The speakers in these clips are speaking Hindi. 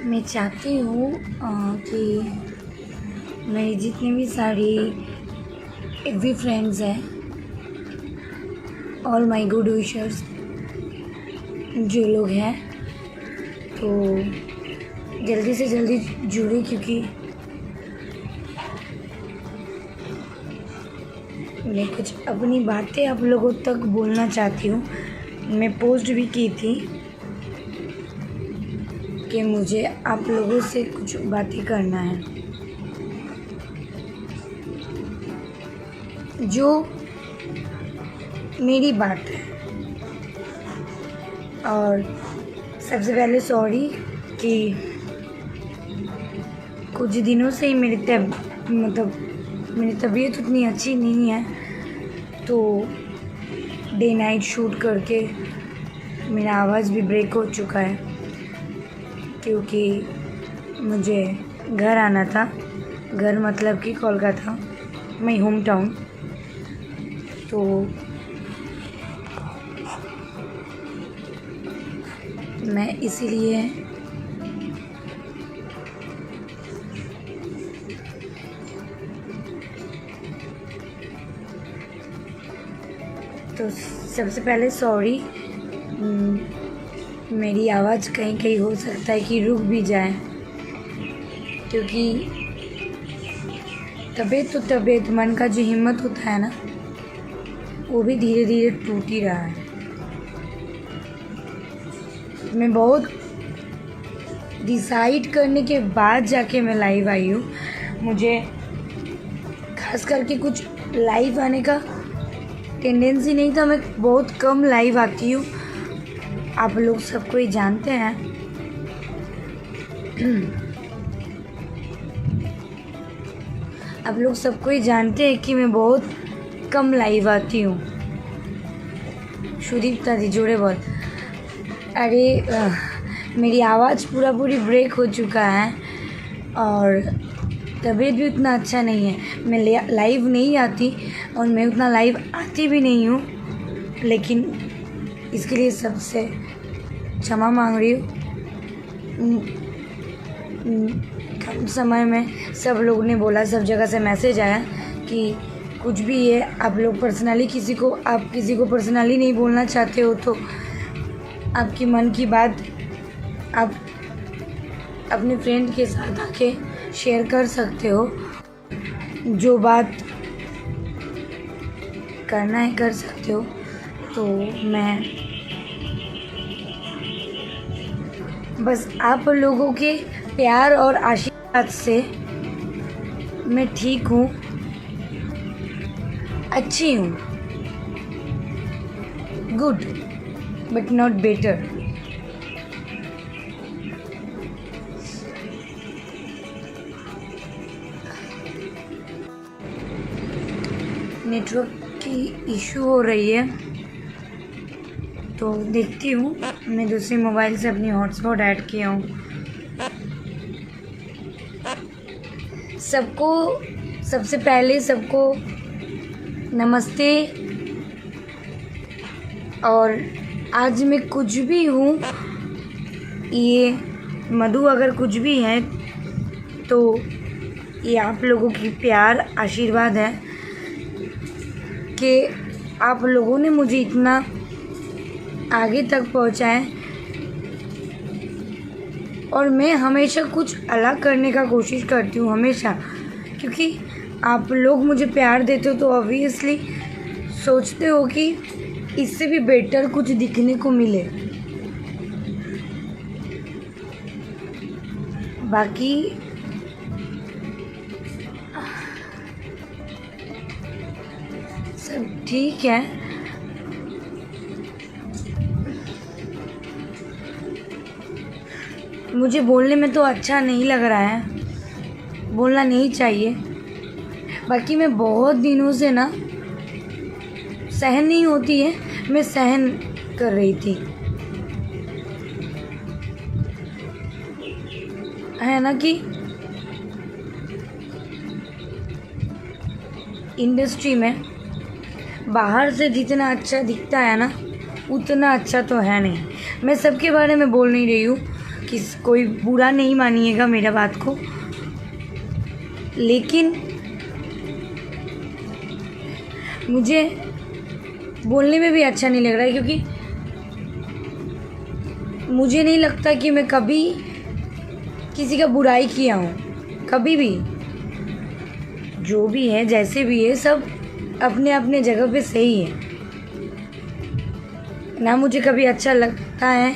मैं चाहती हूँ कि मेरी जितनी भी सारी एवरी फ्रेंड्स हैं, ऑल माय गुड विशर्स जो लोग हैं, तो जल्दी से जल्दी जुड़े, क्योंकि मैं कुछ अपनी बातें आप लोगों तक बोलना चाहती हूँ। मैं पोस्ट भी की थी कि मुझे आप लोगों से कुछ बातें करना है। जो मेरी बात है, और सबसे पहले सॉरी कि कुछ दिनों से ही मेरी तबीयत उतनी अच्छी नहीं है, तो डे नाइट शूट करके मेरा आवाज़ भी ब्रेक हो चुका है, क्योंकि मुझे घर आना था। घर मतलब कि कोलकाता, माय होम टाउन। तो मैं इसीलिए तो सबसे पहले सॉरी, मेरी आवाज़ कहीं कहीं हो सकता है कि रुक भी जाए, क्योंकि तबीयत मन का जो हिम्मत होता है ना, वो भी धीरे धीरे टूट ही रहा है। मैं बहुत डिसाइड करने के बाद जाके मैं लाइव आई हूँ। मुझे खास करके कुछ लाइव आने का टेंडेंसी नहीं था, मैं बहुत कम लाइव आती हूँ। आप लोग सबको ही जानते हैं। आप लोग सबको ही जानते हैं कि मैं बहुत कम लाइव आती हूँ। सुदीप्ता दी जोड़े बहुत। अरे मेरी आवाज़ पूरी ब्रेक हो चुका है, और तबीयत भी उतना अच्छा नहीं है। मैं लाइव नहीं आती, और मैं उतना लाइव आती भी नहीं हूँ, लेकिन इसके लिए सबसे क्षमा मांग रही हूँ। कम समय में सब लोगों ने बोला, सब जगह से मैसेज आया कि कुछ भी है, आप लोग पर्सनली आप किसी को पर्सनली नहीं बोलना चाहते हो, तो आपकी मन की बात आप अपने फ्रेंड के साथ आके शेयर कर सकते हो। जो बात करना है कर सकते हो। तो मैं बस आप लोगों के प्यार और आशीर्वाद से मैं ठीक हूँ, अच्छी हूँ, good but not better. Network की इशू हो रही है, तो देखती हूँ। मैं दूसरे मोबाइल से अपनी हॉटस्पॉट ऐड किया हूँ। सबसे पहले सबको नमस्ते। और आज मैं कुछ भी हूँ, ये मधु अगर कुछ भी है, तो ये आप लोगों की प्यार आशीर्वाद है कि आप लोगों ने मुझे इतना आगे तक पहुँचाए। और मैं हमेशा कुछ अलग करने का कोशिश करती हूँ, हमेशा, क्योंकि आप लोग मुझे प्यार देते हो, तो ऑब्वियसली सोचते हो कि इससे भी बेटर कुछ दिखने को मिले। बाकी सब ठीक है। मुझे बोलने में तो अच्छा नहीं लग रहा है, बोलना नहीं चाहिए। बाकी मैं बहुत दिनों से ना सहन नहीं होती है, मैं सहन कर रही थी, है ना, कि इंडस्ट्री में बाहर से जितना अच्छा दिखता है ना, उतना अच्छा तो है नहीं। मैं सबके बारे में बोल नहीं रही हूँ, कोई बुरा नहीं मानिएगा मेरा बात को, लेकिन मुझे बोलने में भी अच्छा नहीं लग रहा है, क्योंकि मुझे नहीं लगता कि मैं कभी किसी का बुराई किया हूँ, कभी भी। जो भी है, जैसे भी है, सब अपने अपने जगह पे सही है ना। मुझे कभी अच्छा लगता है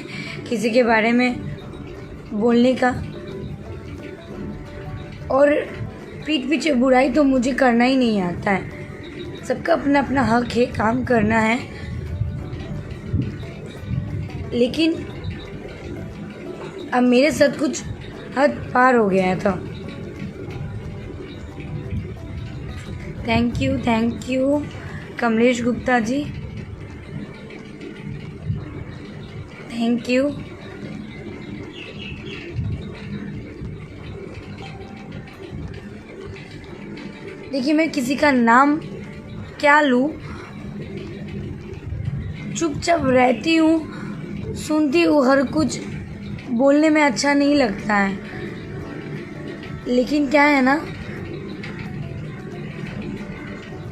किसी के बारे में बोलने का, और पीठ पीछे बुराई तो मुझे करना ही नहीं आता है। सबका अपना अपना हक है, काम करना है, लेकिन अब मेरे साथ कुछ हद पार हो गया था। Thank you Kamlesh Gupta ji, thank you. देखिए, मैं किसी का नाम क्या लूँ, चुपचाप रहती हूँ, सुनती हूँ हर कुछ, बोलने में अच्छा नहीं लगता है। लेकिन क्या है ना,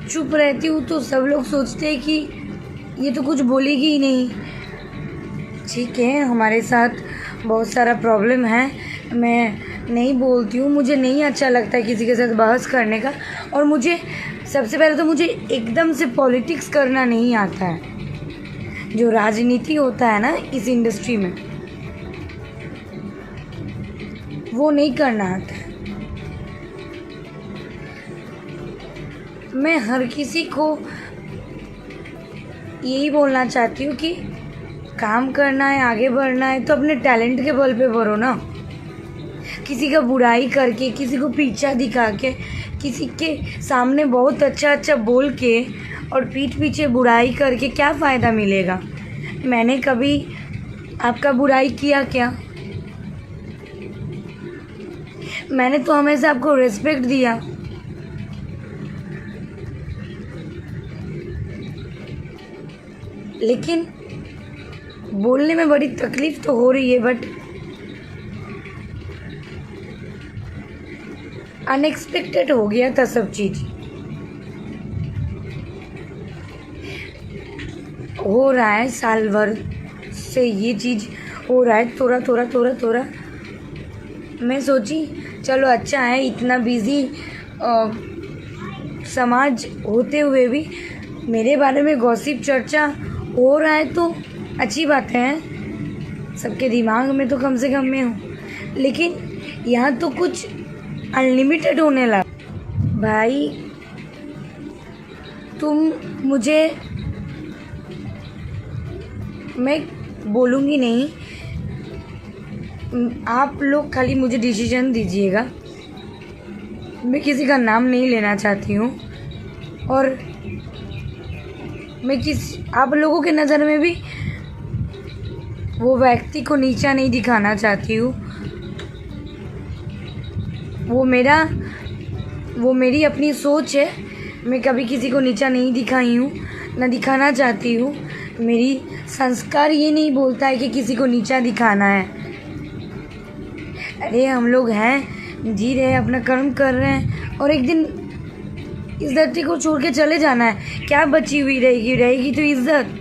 चुप रहती हूँ तो सब लोग सोचते हैं कि ये तो कुछ बोलेगी ही नहीं। ठीक है, हमारे साथ बहुत सारा प्रॉब्लम है, मैं नहीं बोलती हूँ, मुझे नहीं अच्छा लगता है किसी के साथ बहस करने का। और मुझे सबसे पहले तो मुझे एकदम से पॉलिटिक्स करना नहीं आता है। जो राजनीति होता है ना इस इंडस्ट्री में, वो नहीं करना आता है। मैं हर किसी को यही बोलना चाहती हूँ कि काम करना है, आगे बढ़ना है तो अपने टैलेंट के बल पे बढ़ो ना। किसी का बुराई करके, किसी को पीछा दिखा के, किसी के सामने बहुत अच्छा बोल के और पीठ पीछे बुराई करके क्या फ़ायदा मिलेगा। मैंने कभी आपका बुराई किया क्या? मैंने तो हमेशा आपको रिस्पेक्ट दिया। लेकिन बोलने में बड़ी तकलीफ़ तो हो रही है, बट अनएक्सपेक्टेड हो गया था सब चीज़। हो रहा है, साल भर से ये चीज़ हो रहा है, थोड़ा। मैं सोची चलो अच्छा है, इतना बिज़ी समाज होते हुए भी मेरे बारे में गॉसिप चर्चा हो रहा है तो अच्छी बात है। सबके दिमाग में तो कम से कम मैं हूँ, लेकिन यहाँ तो कुछ अनलिमिटेड होने लगा। भाई तुम मुझे, मैं बोलूँगी नहीं, आप लोग खाली मुझे डिसीजन दीजिएगा। मैं किसी का नाम नहीं लेना चाहती हूँ, और मैं आप लोगों के नज़र में भी वो व्यक्ति को नीचा नहीं दिखाना चाहती हूँ। वो मेरी अपनी सोच है। मैं कभी किसी को नीचा नहीं दिखाई हूँ, ना दिखाना चाहती हूँ। मेरी संस्कार ये नहीं बोलता है कि किसी को नीचा दिखाना है। अरे हम लोग हैं, जी रहे हैं, अपना कर्म कर रहे हैं, और एक दिन इस धरती को छोड़ के चले जाना है। क्या बची हुई रहेगी तो इज्जत,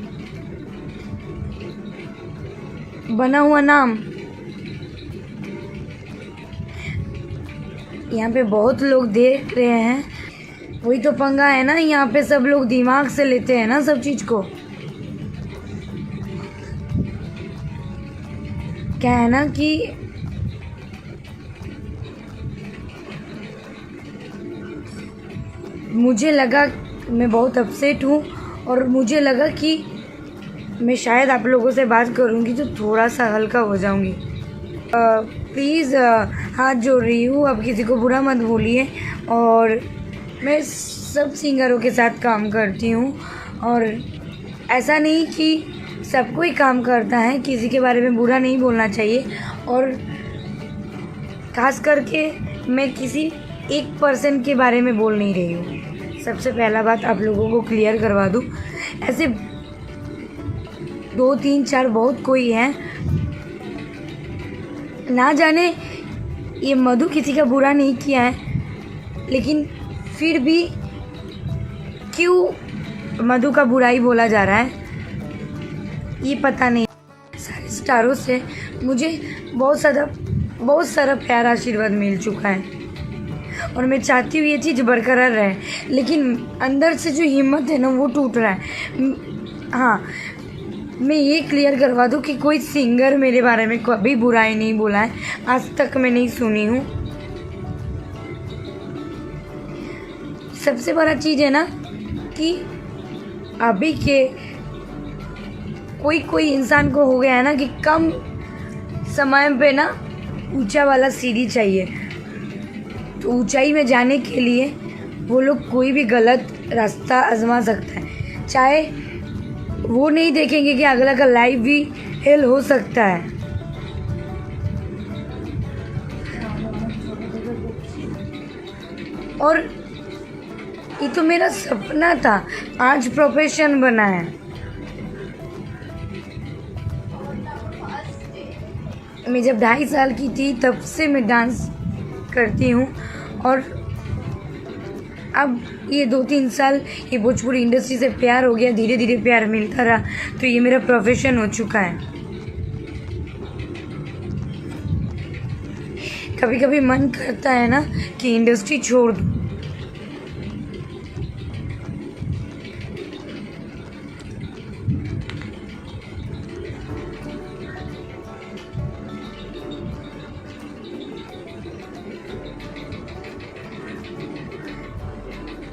बना हुआ नाम। यहाँ पे बहुत लोग देख रहे हैं, वही तो पंगा है ना। यहाँ पे सब लोग दिमाग से लेते हैं ना सब चीज़ को। क्या है ना कि मुझे लगा, मैं बहुत अपसेट हूँ, और मुझे लगा कि मैं शायद आप लोगों से बात करूँगी तो थोड़ा सा हल्का हो जाऊँगी। प्लीज़ हाथ जोड़ रही हूँ, अब किसी को बुरा मत बोलिए। और मैं सब सिंगरों के साथ काम करती हूँ, और ऐसा नहीं कि सब कोई काम करता है, किसी के बारे में बुरा नहीं बोलना चाहिए। और ख़ास करके मैं किसी एक पर्सन के बारे में बोल नहीं रही हूँ। सबसे पहला बात आप लोगों को क्लियर करवा दूँ। ऐसे 2 3 4 बहुत कोई हैं ना जाने ये मधु किसी का बुरा नहीं किया है, लेकिन फिर भी क्यों मधु का बुराई बोला जा रहा है ये पता नहीं। सारे स्टारों से मुझे बहुत सारा प्यार आशीर्वाद मिल चुका है और मैं चाहती हूँ ये चीज़ बरकरार रहे, लेकिन अंदर से जो हिम्मत है ना वो टूट रहा है। हाँ, मैं ये क्लियर करवा दूँ कि कोई सिंगर मेरे बारे में कभी बुराई नहीं बोला है, आज तक मैं नहीं सुनी हूँ। सबसे बड़ा चीज़ है ना कि अभी के कोई इंसान को हो गया है ना कि कम समय पे ना ऊंचा वाला सीढ़ी चाहिए, तो ऊंचाई में जाने के लिए वो लोग कोई भी गलत रास्ता आजमा सकता है, चाहे वो नहीं देखेंगे कि अगला का लाइफ भी हेल हो सकता है। और ये तो मेरा सपना था, आज प्रोफेशन बना है। मैं जब 2.5 साल की थी तब से मैं डांस करती हूँ और अब ये 2-3 साल ये भोजपुरी इंडस्ट्री से प्यार हो गया, धीरे धीरे प्यार मिलता रहा, तो ये मेरा प्रोफेशन हो चुका है। कभी कभी मन करता है ना कि इंडस्ट्री छोड़ दूँ,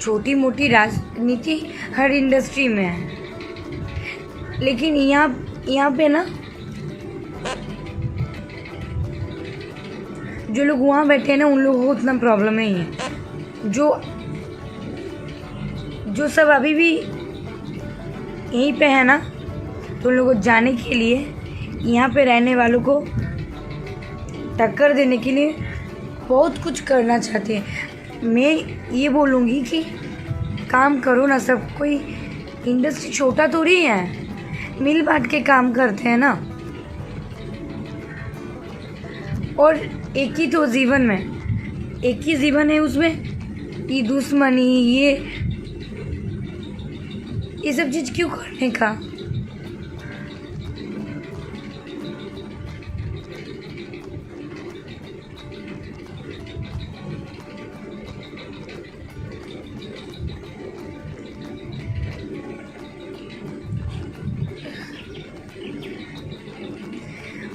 छोटी मोटी राजनीति हर इंडस्ट्री में है, लेकिन यहाँ पे ना जो लोग वहाँ बैठे हैं ना उन लोगों को उतना प्रॉब्लम नहीं है। जो सब अभी भी यहीं पे है ना, तो उन लोगों को जाने के लिए, यहाँ पे रहने वालों को टक्कर देने के लिए बहुत कुछ करना चाहते हैं। मैं ये बोलूँगी कि काम करो ना, सब कोई इंडस्ट्री छोटा थोड़ी है, मिल बांट के काम करते हैं ना। और एक ही तो जीवन में, एक ही जीवन है, उसमें ये दुश्मनी ये सब चीज़ क्यों करने का।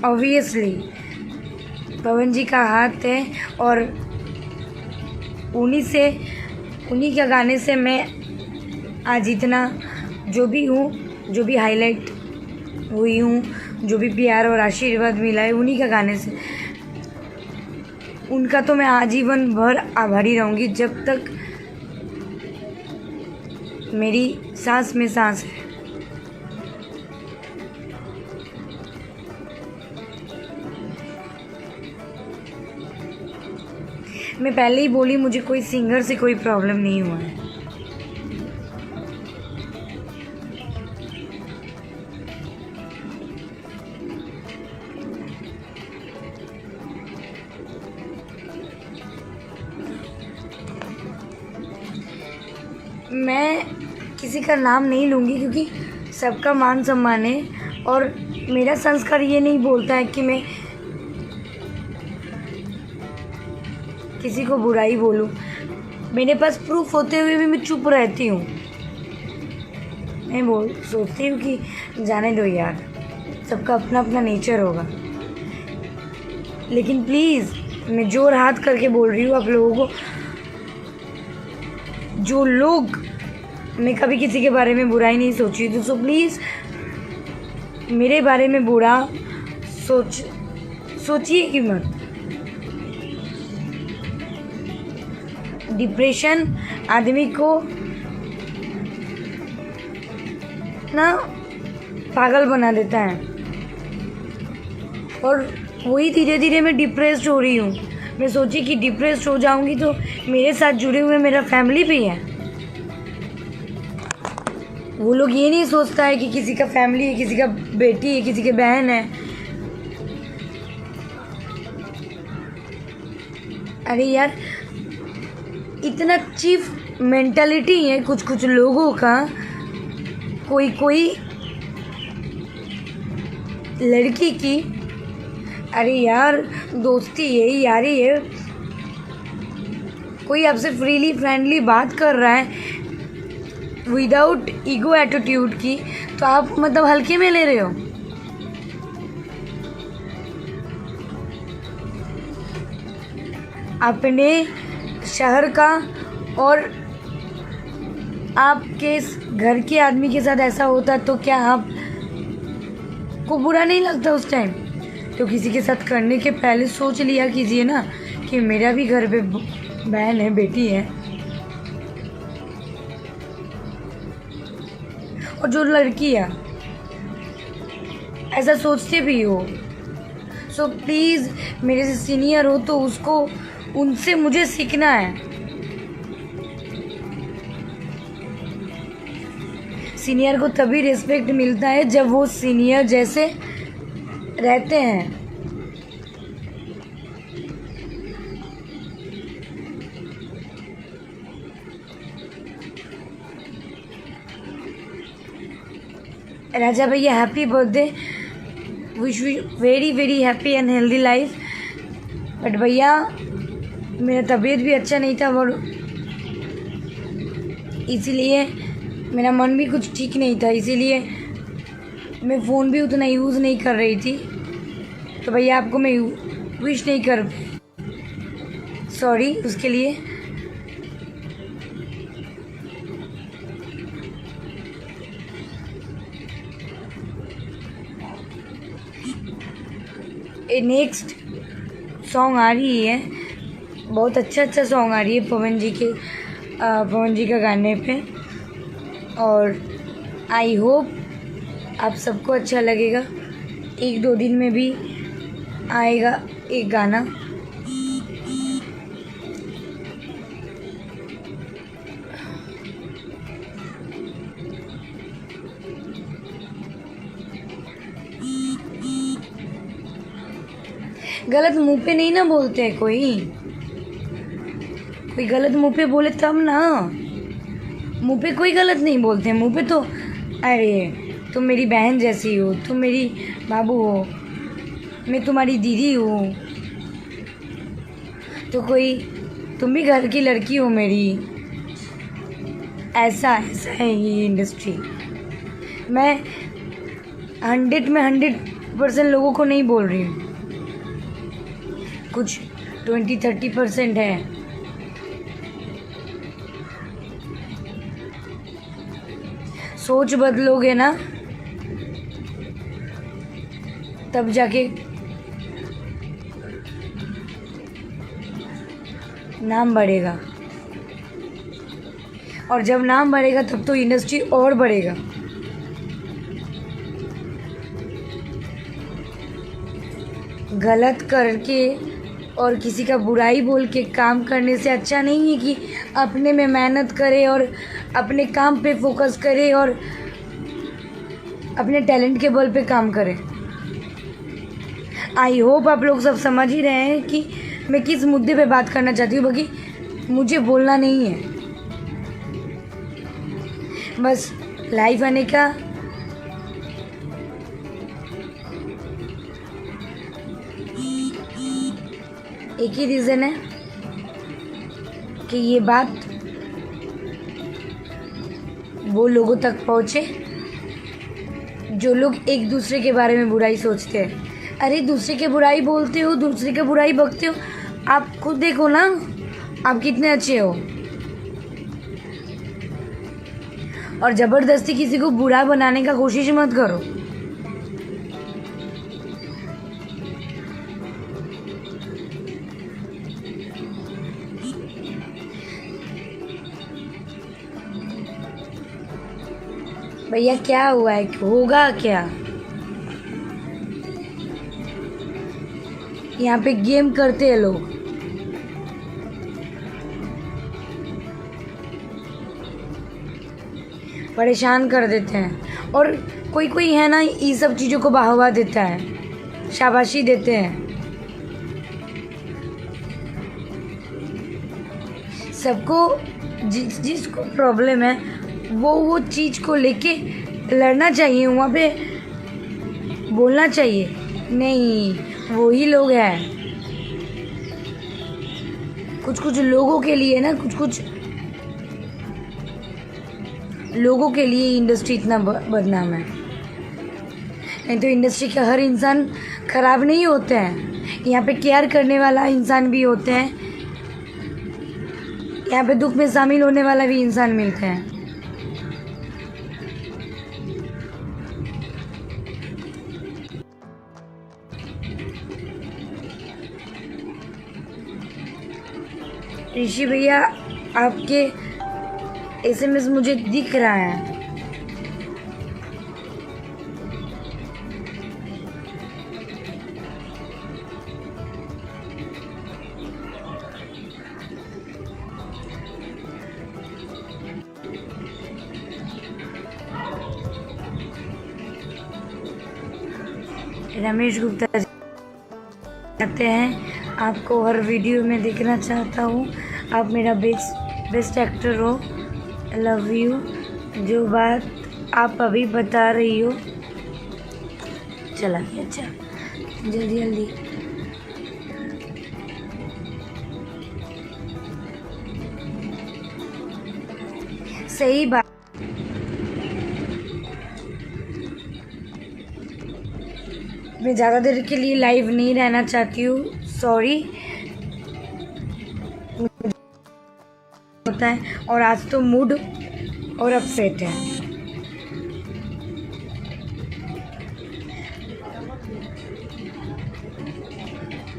ऑब्वियसली पवन जी का हाथ है और उन्हीं के गाने से मैं आज इतना जो भी हूँ, जो भी हाईलाइट हुई हूँ, जो भी प्यार और आशीर्वाद मिला है उन्हीं का गाने से। उनका तो मैं आजीवन भर आभारी रहूँगी जब तक मेरी सांस में सांस है। मैं पहले ही बोली, मुझे कोई सिंगर से कोई प्रॉब्लम नहीं हुआ है। मैं किसी का नाम नहीं लूँगी क्योंकि सबका मान सम्मान है और मेरा संस्कार ये नहीं बोलता है कि मैं किसी को बुराई बोलूं। मेरे पास प्रूफ होते हुए भी मैं चुप रहती हूँ। मैं सोचती हूँ कि जाने दो यार, सबका अपना अपना नेचर होगा। लेकिन प्लीज़ मैं जोर हाथ करके बोल रही हूँ आप लोगों को, जो लोग, मैं कभी किसी के बारे में बुराई नहीं सोची तो सो प्लीज़ मेरे बारे में बुरा सोचिए कि मत। डिप्रेशन आदमी को ना पागल बना देता है और वही धीरे धीरे मैं डिप्रेस्ड हो रही हूँ। मैं सोची कि डिप्रेस्ड हो जाऊँगी तो मेरे साथ जुड़े हुए मेरा फैमिली भी है। वो लोग ये नहीं सोचता है कि किसी का फैमिली है, किसी का बेटी है, किसी की बहन है। अरे यार, इतना चीफ मेंटालिटी है कुछ कुछ लोगों का। कोई कोई लड़की की, अरे यार दोस्ती है, यारी है, कोई आपसे फ्रीली फ्रेंडली बात कर रहा है विदाउट ईगो एटीट्यूड की, तो आप मतलब हल्के में ले रहे हो। अपने शहर का और आपके घर के आदमी के साथ ऐसा होता तो क्या आप को बुरा नहीं लगता उस टाइम? तो किसी के साथ करने के पहले सोच लिया कीजिए ना कि मेरा भी घर पे बहन है, बेटी है। और जो लड़कियाँ ऐसा सोचते भी हो, सो प्लीज़ मेरे से सीनियर हो तो उसको उनसे मुझे सीखना है। सीनियर को तभी रिस्पेक्ट मिलता है जब वो सीनियर जैसे रहते हैं। राजा भैया happy birthday, wish you very very happy and healthy life. But भैया मेरा तबीयत भी अच्छा नहीं था और इसीलिए मेरा मन भी कुछ ठीक नहीं था, इसीलिए मैं फ़ोन भी उतना यूज़ नहीं कर रही थी। तो भैया आपको मैं विश नहीं कर, सॉरी उसके लिए। नेक्स्ट सॉन्ग आ रही है, बहुत अच्छा सॉन्ग आ रही है पवन जी का गाने पे, और आई होप आप सबको अच्छा लगेगा। 1-2 दिन में भी आएगा एक गाना। गलत मुंह पे नहीं ना बोलते हैं, कोई गलत मुंह पे बोले तब ना। मुंह पे कोई गलत नहीं बोलते हैं, मुंह पे तो अरे तुम मेरी बहन जैसी हो, तुम मेरी बाबू हो, मैं तुम्हारी दीदी हूँ, तो कोई तुम भी घर की लड़की हो मेरी। ऐसा है ये इंडस्ट्री। मैं 100 में 100% लोगों को नहीं बोल रही हूँ, कुछ 20-30% है। सोच बदलोगे ना तब जाके नाम बढ़ेगा, और जब नाम बढ़ेगा तब तो इंडस्ट्री और बढ़ेगा। गलत करके और किसी का बुराई बोल के काम करने से अच्छा नहीं है कि अपने में मेहनत करे और अपने काम पे फोकस करे और अपने टैलेंट के बल पे काम करे। आई होप आप लोग सब समझ ही रहे हैं कि मैं किस मुद्दे पे बात करना चाहती हूँ, बाकी मुझे बोलना नहीं है, बस लाइव आने का एक ही रीज़न है कि ये बात वो लोगों तक पहुँचे जो लोग एक दूसरे के बारे में बुराई सोचते हैं। अरे दूसरे के बुराई बोलते हो, दूसरे के बुराई बकते हो, आप खुद देखो ना आप कितने अच्छे हो। और ज़बरदस्ती किसी को बुरा बनाने का कोशिश मत करो। भैया क्या हुआ है, होगा क्या? यहाँ पे गेम करते हैं लोग। परेशान कर देते हैं, और कोई कोई है ना ये सब चीज़ों को बढ़ावा देता है, शाबाशी देते हैं। सबको जिसको प्रॉब्लम है वो चीज़ को लेके लड़ना चाहिए, वहाँ पे बोलना चाहिए। नहीं, वही लोग हैं, कुछ लोगों के लिए ना, कुछ लोगों के लिए इंडस्ट्री इतना बदनाम है। नहीं तो इंडस्ट्री का हर इंसान खराब नहीं होते हैं, यहाँ पे केयर करने वाला इंसान भी होते हैं, यहाँ पे दुख में शामिल होने वाला भी इंसान मिलते हैं। ऋषि भैया, आपके SMS मुझे दिख रहा है। रमेश गुप्ता जी कहते हैं, आपको हर वीडियो में देखना चाहता हूँ, आप मेरा बेस्ट एक्टर हो, लव यू। जो बात आप अभी बता रही हो, चला गया। अच्छा, जल्दी सही बात। मैं ज़्यादा देर के लिए लाइव नहीं रहना चाहती हूँ, सॉरी होता है, और आज तो मूड और अपसेट है।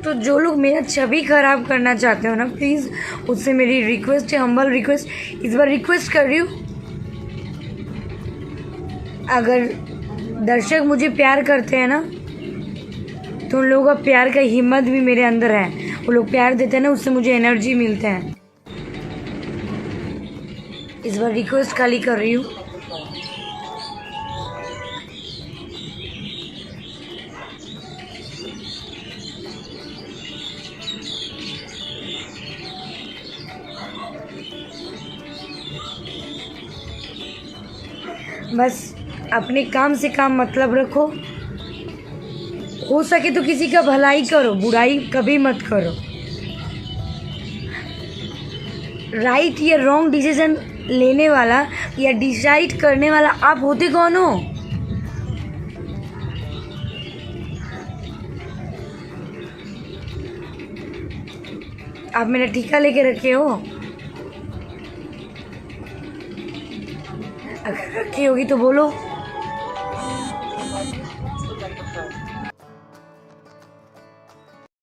तो जो लोग मेरा छवि खराब करना चाहते हो ना, प्लीज़ उससे मेरी रिक्वेस्ट है, हम्बल रिक्वेस्ट, इस बार रिक्वेस्ट कर रही हूँ, अगर दर्शक मुझे प्यार करते हैं ना, तो उन लोगों का प्यार का हिम्मत भी मेरे अंदर है। वो लोग प्यार देते हैं ना, उससे मुझे एनर्जी मिलते हैं। इस बार रिक्वेस्ट खाली कर रही हूँ। बस अपने काम से काम मतलब रखो, हो सके तो किसी का भलाई करो, बुराई कभी मत करो। राइट या रॉन्ग डिसीजन लेने वाला या डिसाइड करने वाला आप होते कौन हो? आप मेरा टीका लेके रखे हो? अगर रखी होगी तो बोलो।